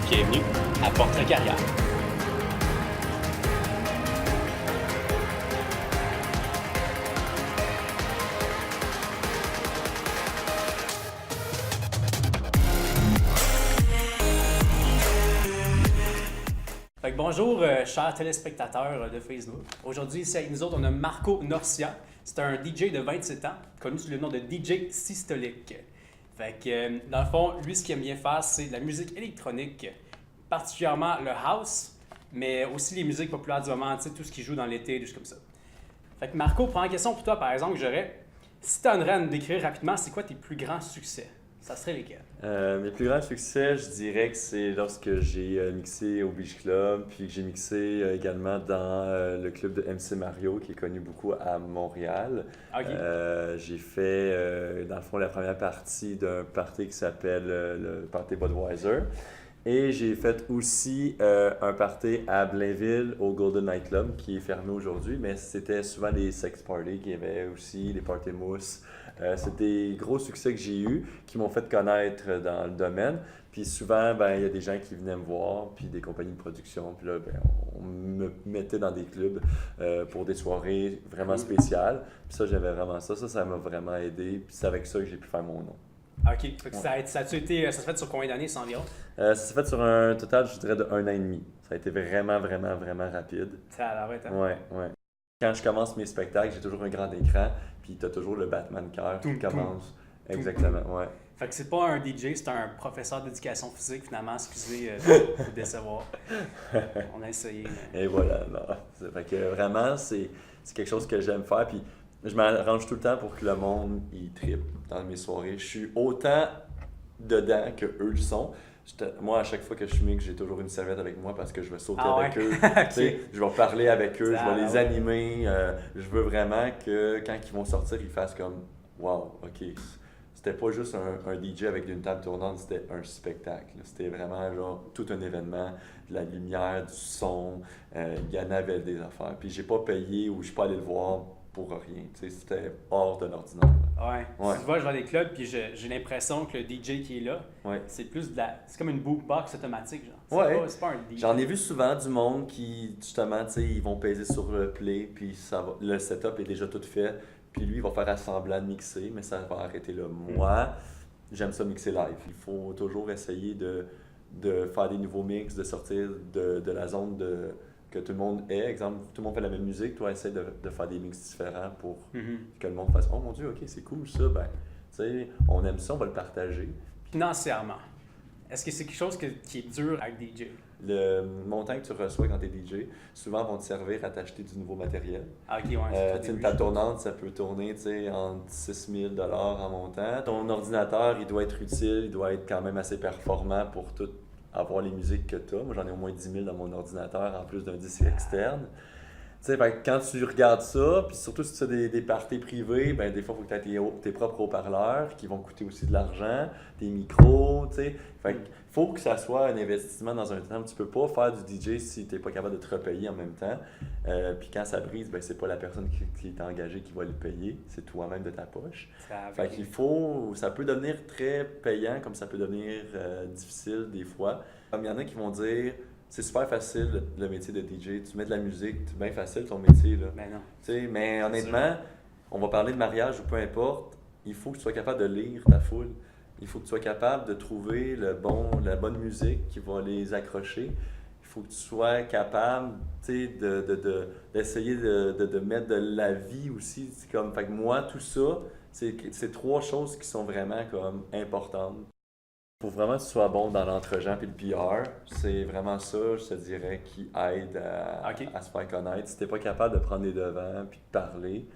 Bienvenue à Portrait Carrière. Bonjour, chers téléspectateurs de Facebook. Aujourd'hui, ici avec nous autres, on a Marco Norcia. C'est un DJ de 27 ans, connu sous le nom de DJ Systolique. Dans le fond, lui, ce qu'il aime bien faire, c'est de la musique électronique, particulièrement le house, mais aussi les musiques populaires du moment, tu sais, tout ce qui joue dans l'été, des choses comme ça. Marco, première question pour toi, par exemple, j'aurais, si tu en aurais à nous décrire rapidement, c'est quoi tes plus grands succès? Ça serait lesquels? Mes plus grands succès, je dirais que c'est lorsque j'ai mixé au Beach Club, puis que j'ai mixé également dans le club de MC Mario, qui est connu beaucoup à Montréal. Okay. J'ai fait, dans le fond, la première partie d'un party qui s'appelle le Party Budweiser. Et j'ai fait aussi un party à Blainville, au Golden Night Club, qui est fermé aujourd'hui, mais c'était souvent des sex parties, qu'il y avait aussi des parties mousse. C'est des gros succès que j'ai eus, qui m'ont fait connaître dans le domaine. Puis souvent, il y a des gens qui venaient me voir, puis des compagnies de production. Puis là, on me mettait dans des clubs pour des soirées vraiment spéciales. Puis ça, j'aimais vraiment ça. Ça m'a vraiment aidé. Puis c'est avec ça que j'ai pu faire mon nom. OK. Ouais. Ça s'est fait sur combien d'années, ça environ? Ça s'est fait sur un total, je dirais, de 1 an et demi. Ça a été vraiment, vraiment, vraiment rapide. Ça a l'air, hein? Ouais. Quand je commence mes spectacles, j'ai toujours un grand écran, puis tu as toujours le battement de cœur qui commence. Exactement, ouais. Fait que c'est pas un DJ, c'est un professeur d'éducation physique, finalement, excusez de vous décevoir. On a essayé. Mais... Et voilà, non. Fait que vraiment, c'est quelque chose que j'aime faire, puis je m'arrange tout le temps pour que le monde y trippe dans mes soirées. Je suis autant dedans que eux le sont. Moi, à chaque fois que je suis mix, j'ai toujours une serviette avec moi parce que je vais sauter avec eux. Okay. Je vais parler avec eux, je vais les animer. Je veux vraiment que quand ils vont sortir, ils fassent comme « Wow, OK ». C'était pas juste un DJ avec une table tournante, c'était un spectacle. C'était vraiment genre tout un événement, de la lumière, du son. Il y en avait des affaires. Puis j'ai pas payé ou je suis pas allé le voir pour rien. C'était hors de l'ordinaire. Ouais. Tu vois, je vais dans des clubs puis j'ai l'impression que le DJ qui est là, c'est plus c'est comme une boombox automatique. Genre. C'est pas un DJ. J'en ai vu souvent du monde qui, justement, ils vont peser sur le play, puis le setup est déjà tout fait. Puis lui, il va faire semblant de mixer, mais ça va arrêter là. Moi, j'aime ça mixer live. Il faut toujours essayer de faire des nouveaux mix, de sortir de la zone que tout le monde est. Exemple, tout le monde fait la même musique, toi, essaie de faire des mix différents pour que le monde fasse « Oh mon Dieu, OK, c'est cool ça. » on aime ça, on va le partager. Financièrement, est-ce que c'est quelque chose qui est dur avec DJ? Le montant que tu reçois quand tu es DJ, souvent vont te servir à t'acheter du nouveau matériel. OK, ouais. Une table tournante, ça peut tourner entre 6 000 $ en montant. Ton ordinateur, il doit être utile, il doit être quand même assez performant pour tout avoir les musiques que tu as. Moi, j'en ai au moins 10 000 dans mon ordinateur, en plus d'un disque externe. Quand tu regardes ça, puis surtout si tu as des parties privées, des fois, il faut que tu aies tes propres haut-parleurs qui vont coûter aussi de l'argent, des micros, faut que ça soit un investissement dans un temps. Tu peux pas faire du DJ si tu n'es pas capable de te repayer en même temps. Puis quand ça brise, c'est pas la personne qui est engagée qui va le payer, c'est toi-même de ta poche. Ça peut devenir très payant, comme ça peut devenir difficile des fois. Comme il y en a qui vont dire... C'est super facile le métier de DJ. Tu mets de la musique, c'est bien facile ton métier. Là. Mais non. Mais honnêtement, on va parler de mariage ou peu importe, il faut que tu sois capable de lire ta foule. Il faut que tu sois capable de trouver la bonne musique qui va les accrocher. Il faut que tu sois capable d'essayer de mettre de la vie aussi. Fait que moi, tout ça, c'est 3 choses qui sont vraiment comme importantes. Il faut vraiment que tu sois bon dans l'entre-gens et le PR. C'est vraiment ça, je te dirais, qui aide à se faire connaître. Si tu n'es pas capable de prendre les devants et de parler.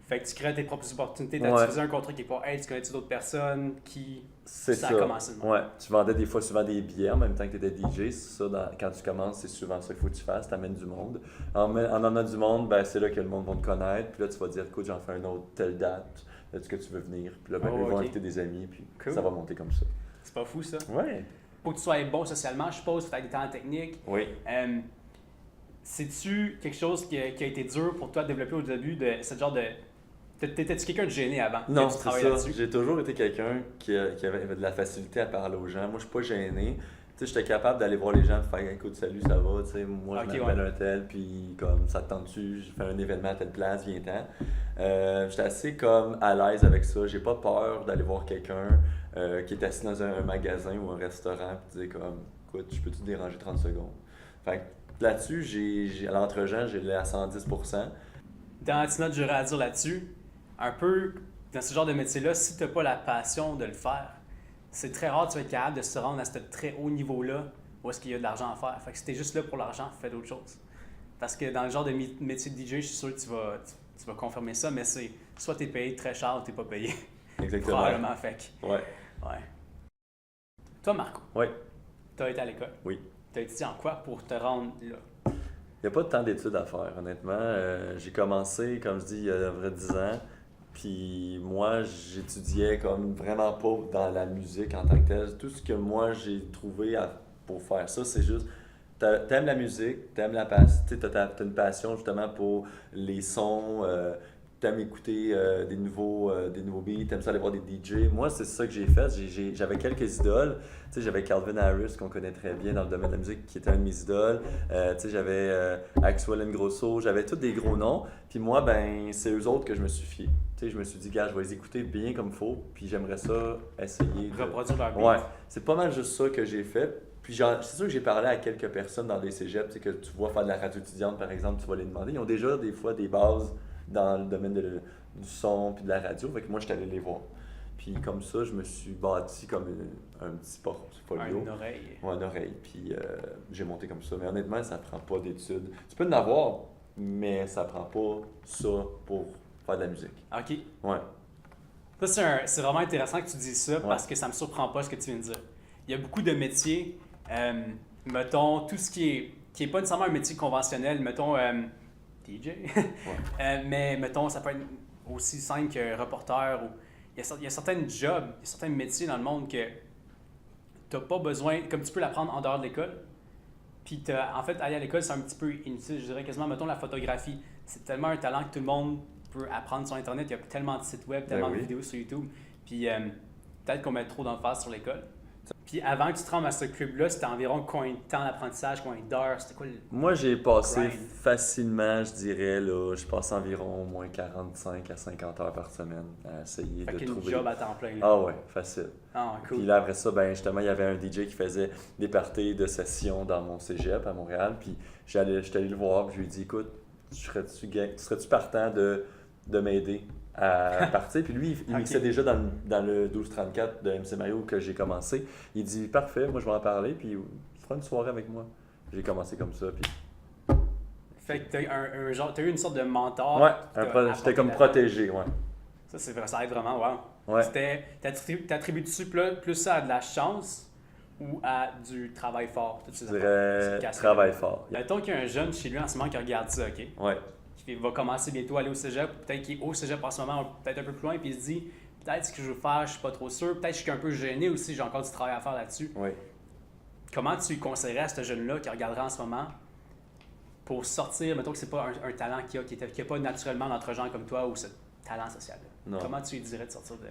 Fait que tu crées tes propres opportunités. Tu as utilisé un contrat qui n'est pas « Hey, tu connais-tu d'autres personnes qui... » Ça a commencé de même. Tu vendais des fois souvent des billets en même temps que tu étais DJ. Ça, quand tu commences, c'est souvent ça qu'il faut que tu fasses. Tu amènes du monde. En amenant du monde, c'est là que le monde va te connaître. Puis là, tu vas dire « Écoute, j'en fais un autre, telle date. » Est-ce que tu veux venir? Puis là, ils vont inviter des amis, puis ça va monter comme ça. C'est pas fou, ça? Ouais. Pour que tu sois bon socialement, je suppose, tu as des talents techniques. Oui. C'est-tu quelque chose qui a été dur pour toi de développer au début de ce genre de... T'étais-tu quelqu'un de gêné avant? Non, c'est ça. J'ai toujours été quelqu'un qui avait de la facilité à parler aux gens. Moi, je suis pas gêné. sais, j'étais capable d'aller voir les gens et faire écoute, salut, ça va, tu sais, moi Ok, je m'appelle un tel, puis comme ça te tente-tu, je fais un événement à telle place, viens-t'en. J'étais assez comme à l'aise avec ça, j'ai pas peur d'aller voir quelqu'un qui est assis dans un magasin ou un restaurant et dire comme écoute, je peux te déranger 30 secondes. Fait que là-dessus, à l'entre-gens, j'ai l'air à 110%. Dans la petite note, j'aurais à dire là-dessus, un peu dans ce genre de métier-là, si tu n'as pas la passion de le faire, c'est très rare que tu vas être capable de se rendre à ce très haut niveau-là où est-ce qu'il y a de l'argent à faire. Fait que si tu es juste là pour l'argent, fais d'autres choses. Parce que dans le genre de métier de DJ, je suis sûr que tu vas confirmer ça, mais c'est soit tu es payé très cher ou tu n'es pas payé. Exactement. Probablement, fait que, Ouais. ouais. Toi, Marco, Ouais. tu as été à l'école. Oui. Tu as étudié en quoi pour te rendre là? Il n'y a pas tant d'études à faire, honnêtement. J'ai commencé, comme je dis, il y a à vrai 10 ans. Puis moi, j'étudiais comme vraiment pas dans la musique en tant que telle. Tout ce que moi, j'ai trouvé pour faire ça, c'est juste, t'aimes la musique, t'aimes la passion, t'as une passion justement pour les sons, t'aimes écouter des nouveaux beats, t'aimes ça aller voir des DJ. Moi, c'est ça que j'ai fait. J'avais quelques idoles. Tu sais, j'avais Calvin Harris, qu'on connaît très bien dans le domaine de la musique, qui était un de mes idoles. Tu sais, j'avais Axwell Ingrosso, j'avais tous des gros noms. Puis moi, ben, c'est eux autres que je me suis fié. Tu sais, je me suis dit, gars, je vais les écouter bien comme il faut, puis j'aimerais ça essayer de... Reproduire leur beat. Ouais, c'est pas mal juste ça que j'ai fait. Puis c'est sûr que j'ai parlé à quelques personnes dans des cégeps, tu sais, que tu vois faire de la radio étudiante, par exemple, tu vas les demander. Ils ont déjà des fois des bases dans le domaine du son puis de la radio. Fait que moi, je suis allé les voir. Puis comme ça, je me suis bâti comme un petit portfolio. Une oreille. Ouais, une oreille. Puis j'ai monté comme ça. Mais honnêtement, ça prend pas d'études. Tu peux en avoir, mais ça prend pas ça pour faire de la musique. OK. Ouais. Ça, c'est vraiment intéressant que tu dises ça parce Ouais. que ça me surprend pas ce que tu viens de dire. Il y a beaucoup de métiers, mettons, tout ce qui est pas nécessairement un métier conventionnel, mettons DJ, mais mettons, ça peut être aussi simple que reporter. Ou, il y a certains jobs, il y a certains métiers dans le monde que tu n'as pas besoin, comme tu peux l'apprendre en dehors de l'école. Puis en fait, aller à l'école, c'est un petit peu inutile, je dirais quasiment, mettons la photographie. C'est tellement un talent que tout le monde peut apprendre sur Internet. Il y a tellement de sites web, tellement de vidéos sur YouTube. Puis peut-être qu'on met trop d'emphase sur l'école. Puis avant que tu te rendes à ce club-là, c'était environ combien de temps d'apprentissage, combien d'heures? C'était quoi le... Moi, j'ai passé grind? facilement, je dirais, là, je passe environ au moins 45 à 50 heures par semaine à essayer Fait de qu'une trouver... job à temps plein. Là. Ah ouais, facile. Ah, Puis cool. là, après ça, ben justement, il y avait un DJ qui faisait des parties de sessions dans mon cégep à Montréal. Puis j'étais allé le voir, puis je lui ai dit, écoute, serais-tu partant de m'aider à partir? Puis lui, il mixait déjà dans le 1234 de MC Mario que j'ai commencé. Il dit, parfait, moi je vais en parler, puis tu feras une soirée avec moi. J'ai commencé comme ça, puis... Fait que t'as eu une sorte de mentor. Ouais, j'étais comme protégé, ouais. Ça, c'est vrai, ça aide vraiment, wow. Ouais. T'attribues-tu plus ça à de la chance ou à du travail fort? Je dirais travail fort. Mettons qu'il y a un jeune chez lui en ce moment qui regarde ça, OK? Ouais. Qui va commencer bientôt à aller au cégep, peut-être qu'il est au cégep en ce moment, peut-être un peu plus loin, puis il se dit, peut-être ce que je veux faire, je suis pas trop sûr, peut-être que je suis un peu gêné aussi, j'ai encore du travail à faire là-dessus. Oui. Comment tu conseillerais à ce jeune-là qui regarderait en ce moment pour sortir, mettons que c'est pas un talent qui a pas naturellement d'entre-gens comme toi ou ce talent social-là? Non. Comment tu lui dirais de sortir de...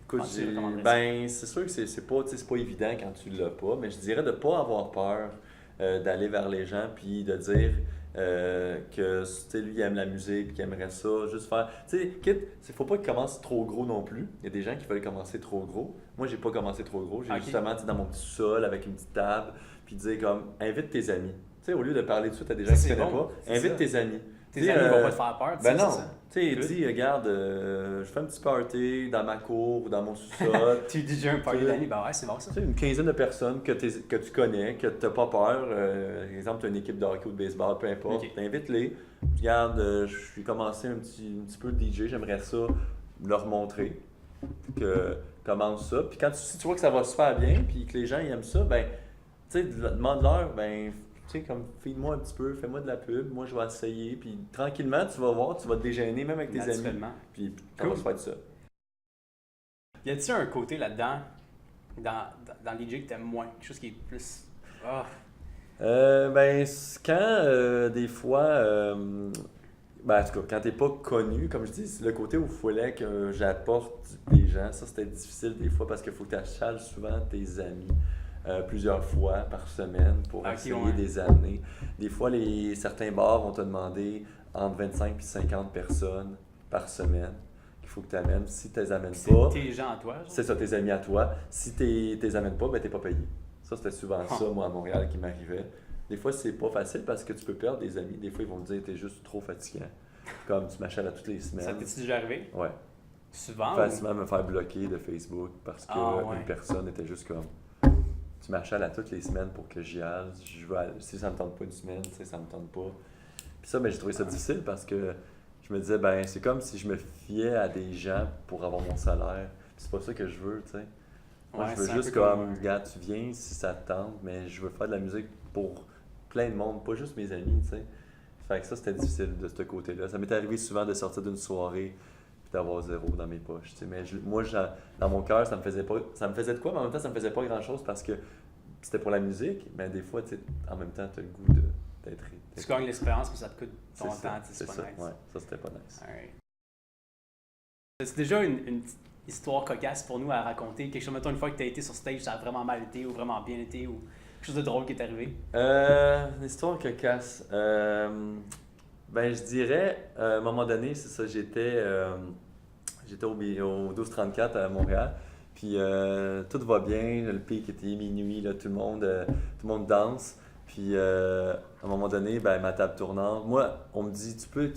Écoute, c'est sûr que c'est pas évident quand tu l'as pas, mais je dirais de pas avoir peur d'aller vers les gens puis de dire que lui il aime la musique, qu'il aimerait ça, juste faire. Tu sais, faut pas qu'il commence trop gros non plus. Il y a des gens qui veulent commencer trop gros. Moi, j'ai pas commencé trop gros. J'ai justement dans mon petit sol avec une petite table, puis dire comme invite tes amis. Tu sais, au lieu de parler tout de suite à des gens que tu connais pas, invite tes amis. Tes amis vont pas te faire peur, ben non. Tu Tu sais, dis, regarde, je fais un petit party dans ma cour ou dans mon sous-sol. tu dis un party d'amis, ben ouais, c'est bon ça. Tu sais, une quinzaine de personnes que tu connais, que tu n'as pas peur. Par exemple, tu as une équipe de hockey ou de baseball, peu importe. Okay. T'invites-les. Regarde, je suis commencé un petit peu de DJ, j'aimerais ça leur montrer. Que commence ça. Puis si tu vois que ça va super bien, puis que les gens ils aiment ça, ben, tu sais, demande-leur, ben, tu sais, comme, feed-moi un petit peu, fais-moi de la pub, moi je vais essayer, puis tranquillement, tu vas voir, tu vas te déjeuner même avec tes amis, puis ça va se faire de ça. Y a-t-il un côté là-dedans, dans le DJ que t'aimes moins, quelque chose qui est plus... Oh. Ben, quand des fois, ben, en tout cas, quand t'es pas connu, comme je dis, c'est le côté où il fallait que j'apporte des gens, ça c'était difficile des fois parce qu'il faut que tu achales souvent tes amis. plusieurs fois par semaine pour essayer de les amener. Des fois, certains bars vont te demander entre 25 et 50 personnes par semaine qu'il faut que tu amènes. Si tu les amènes pas... C'est tes gens à toi? Genre? C'est ça, tes amis à toi. Si tu les amènes pas, ben t'es pas payé. Ça, c'était souvent ça, moi, à Montréal, qui m'arrivait. Des fois, c'est pas facile parce que tu peux perdre des amis. Des fois, ils vont te dire que t'es juste trop fatigant. Comme tu m'achètes à toutes les semaines. Ça t'est-tu déjà arrivé? Ouais. Souvent? Facilement me faire bloquer de Facebook parce que une personne était juste comme... Tu m'achètes à toutes les semaines pour que j'y aille. Si ça me tente pas une semaine, tu sais, ça me tente pas. Puis ça, ben, j'ai trouvé ça difficile parce que je me disais, ben c'est comme si je me fiais à des gens pour avoir mon salaire. Puis c'est pas ça que je veux, tu sais. Moi, je veux juste comme, regarde, tu viens si ça te tente, mais je veux faire de la musique pour plein de monde, pas juste mes amis, tu sais. Fait que ça, c'était difficile de ce côté-là. Ça m'est arrivé souvent de sortir d'une soirée puis d'avoir zéro dans mes poches, tu sais. Mais moi, dans mon cœur, ça me faisait de quoi, mais en même temps, ça me faisait pas grand-chose parce que c'était pour la musique, mais des fois, tu sais, en même temps, tu as le goût d'être... Tu gagnes l'expérience, mais ça te coûte ton temps, c'est pas ça. nice. Ouais, ça, c'était pas nice. Right. C'est déjà une histoire cocasse pour nous à raconter. Quelque chose, mettons, une fois que tu as été sur stage, ça a vraiment mal été ou vraiment bien été ou quelque chose de drôle qui est arrivé? Une histoire cocasse. Ben, je dirais, à un moment donné, c'est ça, j'étais au 1234 à Montréal. Puis tout va bien, le pic était minuit, là, tout le monde danse. Puis à un moment donné, ben, ma table tournante, moi, on me dit, tu peux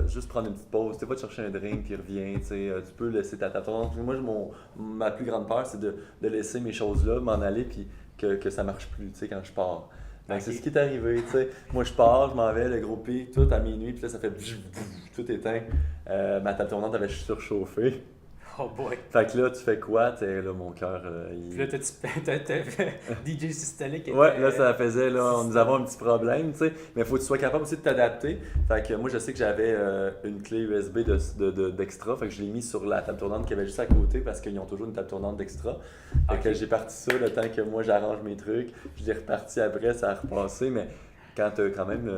juste prendre une petite pause, tu vas te chercher un drink, puis reviens, tu peux laisser ta table tournante. Moi, ma plus grande peur, c'est de laisser mes choses là, m'en aller, puis que ça marche plus, tu sais, quand je pars. Donc, c'est ce qui est arrivé, tu sais. Moi, je pars, je m'en vais, le gros pic, tout à minuit, puis là, ça fait tout éteint. Ma table tournante avait surchauffé. Oh boy! Fait que là, tu fais quoi? T'es là, mon cœur. Puis là, t'as fait DJ Systolic. Ouais, là, ça faisait, là, nous avons un petit problème, tu sais. Mais il faut que tu sois capable aussi de t'adapter. Fait que moi, je sais que j'avais une clé USB d'extra. Fait que je l'ai mis sur la table tournante qui avait juste à côté parce qu'ils ont toujours une table tournante d'extra. Fait que j'ai parti ça le temps que moi, j'arrange mes trucs. Je l'ai reparti après, ça a repassé. Mais quand tu as quand même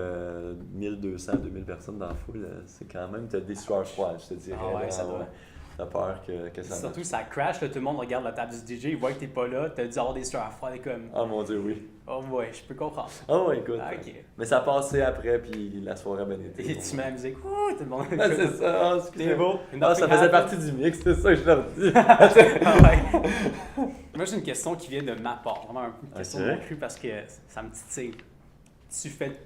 1200, 2000 personnes dans la foule, c'est quand même, tu as des sueurs froides, je te dirais. Ah ouais, ça doit. T'as peur que ça surtout, ça crash, là, tout le monde regarde la table du DJ, il voit que t'es pas là, t'as dû avoir des sueurs froides comme... Oh mon Dieu, oui. Oh ouais, je peux comprendre. Oh écoute. Ah, okay. Mais ça a passé après, puis la soirée a bien été. Et tu mets la musique, ouh, tout le monde... Ah, c'est ça, oh, c'est beau. Ça faisait partie du mix, c'est ça que je leur dis. Ah ouais. Moi, j'ai une question qui vient de ma part, vraiment une question de mon cru parce que ça me titille.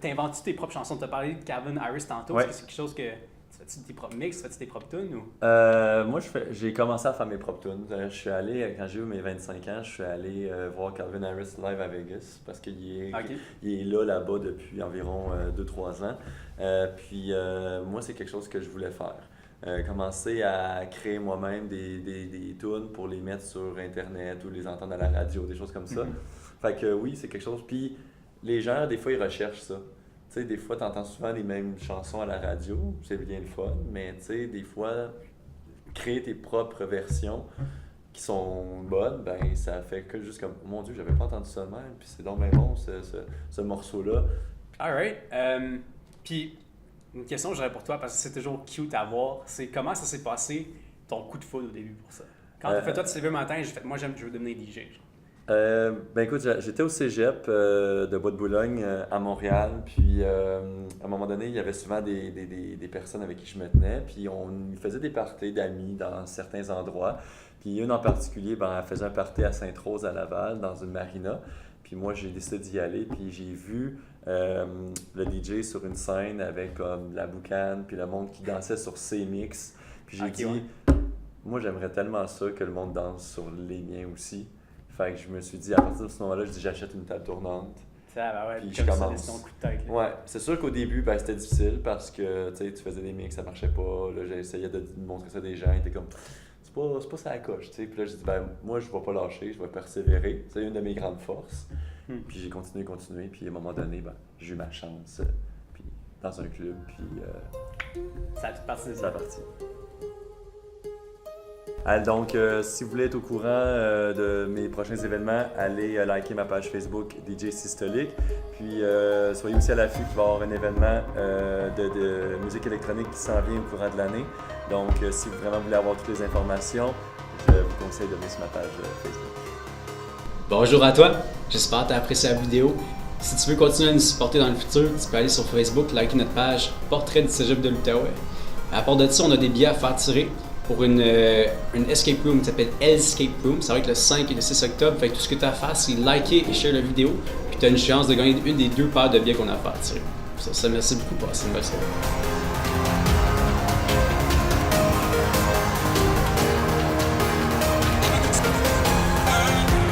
T'inventes-tu tes propres chansons? Tu as parlé de Calvin Harris tantôt, est-ce que c'est quelque chose que... Fais-tu tes propres mix? Fais-tu tes propres tunes? Ou... moi, j'ai commencé à faire mes propres tunes. Je suis allé, quand j'ai eu mes 25 ans, je suis allé voir Calvin Harris live à Vegas parce qu'il est là-bas depuis environ 2-3 ans. Puis moi, c'est quelque chose que je voulais faire. Commencer à créer moi-même des tunes pour les mettre sur Internet ou les entendre à la radio, des choses comme ça. Fait que oui, c'est quelque chose. Puis les gens, des fois, ils recherchent ça. Tu sais, des fois, tu entends souvent les mêmes chansons à la radio, c'est bien le fun, mais tu sais, des fois, créer tes propres versions qui sont bonnes, ben ça fait que juste comme, mon Dieu, j'avais pas entendu ça de même, puis c'est donc bien bon, ce morceau-là. Alright. Puis, une question que j'aurais pour toi, parce que c'est toujours cute à voir, c'est comment ça s'est passé ton coup de foudre au début pour ça? Quand t'as fait toi, tu t'es levé le matin, j'ai fait, moi, je veux devenir DJ. Genre. Ben écoute, j'étais au cégep de Bois-de-Boulogne à Montréal, puis à un moment donné, il y avait souvent des personnes avec qui je me tenais, puis on faisait des parties d'amis dans certains endroits. Puis une en particulier, ben, elle faisait un party à Sainte-Rose à Laval, dans une marina. Puis moi, j'ai décidé d'y aller, puis j'ai vu le DJ sur une scène avec comme la boucane, puis le monde qui dansait sur ses mix. Puis j'ai dit, moi j'aimerais tellement ça que le monde danse sur les miens aussi. Fait que je me suis dit, à partir de ce moment-là, je dis j'achète une table tournante. Ça, ouais, puis je commence. Ton coup de tête, là. Ouais, c'est sûr qu'au début, ben, c'était difficile parce que tu faisais des mix, ça marchait pas. Là, j'essayais de montrer ça à des gens, ils étaient comme, c'est pas ça la coche. T'sais. Puis là, j'ai dit, ben, moi, je vais pas lâcher, je vais persévérer. C'est une de mes grandes forces. Puis j'ai continué, puis à un moment donné, ben, j'ai eu ma chance. Puis dans un club, puis. Ça a tout parti. Ça a parti. Donc, si vous voulez être au courant de mes prochains événements, allez liker ma page Facebook DJ Systolic. Puis, soyez aussi à l'affût qu'il va y avoir un événement de musique électronique qui s'en vient au courant de l'année. Donc, si vous vraiment voulez avoir toutes les informations, je vous conseille de venir sur ma page Facebook. Bonjour à toi, j'espère que tu as apprécié la vidéo. Si tu veux continuer à nous supporter dans le futur, tu peux aller sur Facebook, liker notre page Portrait du Cégep de l'Outaouais. À part de ça, on a des billets à faire tirer pour une escape room qui s'appelle Escape Room. Ça va être le 5 et le 6 octobre. Fait que tout ce que tu as à faire, c'est liker et share la vidéo. Puis tu as une chance de gagner une des 2 paires de billets qu'on a à faire tirer. Sur ça, merci beaucoup pour passer une bonne soirée.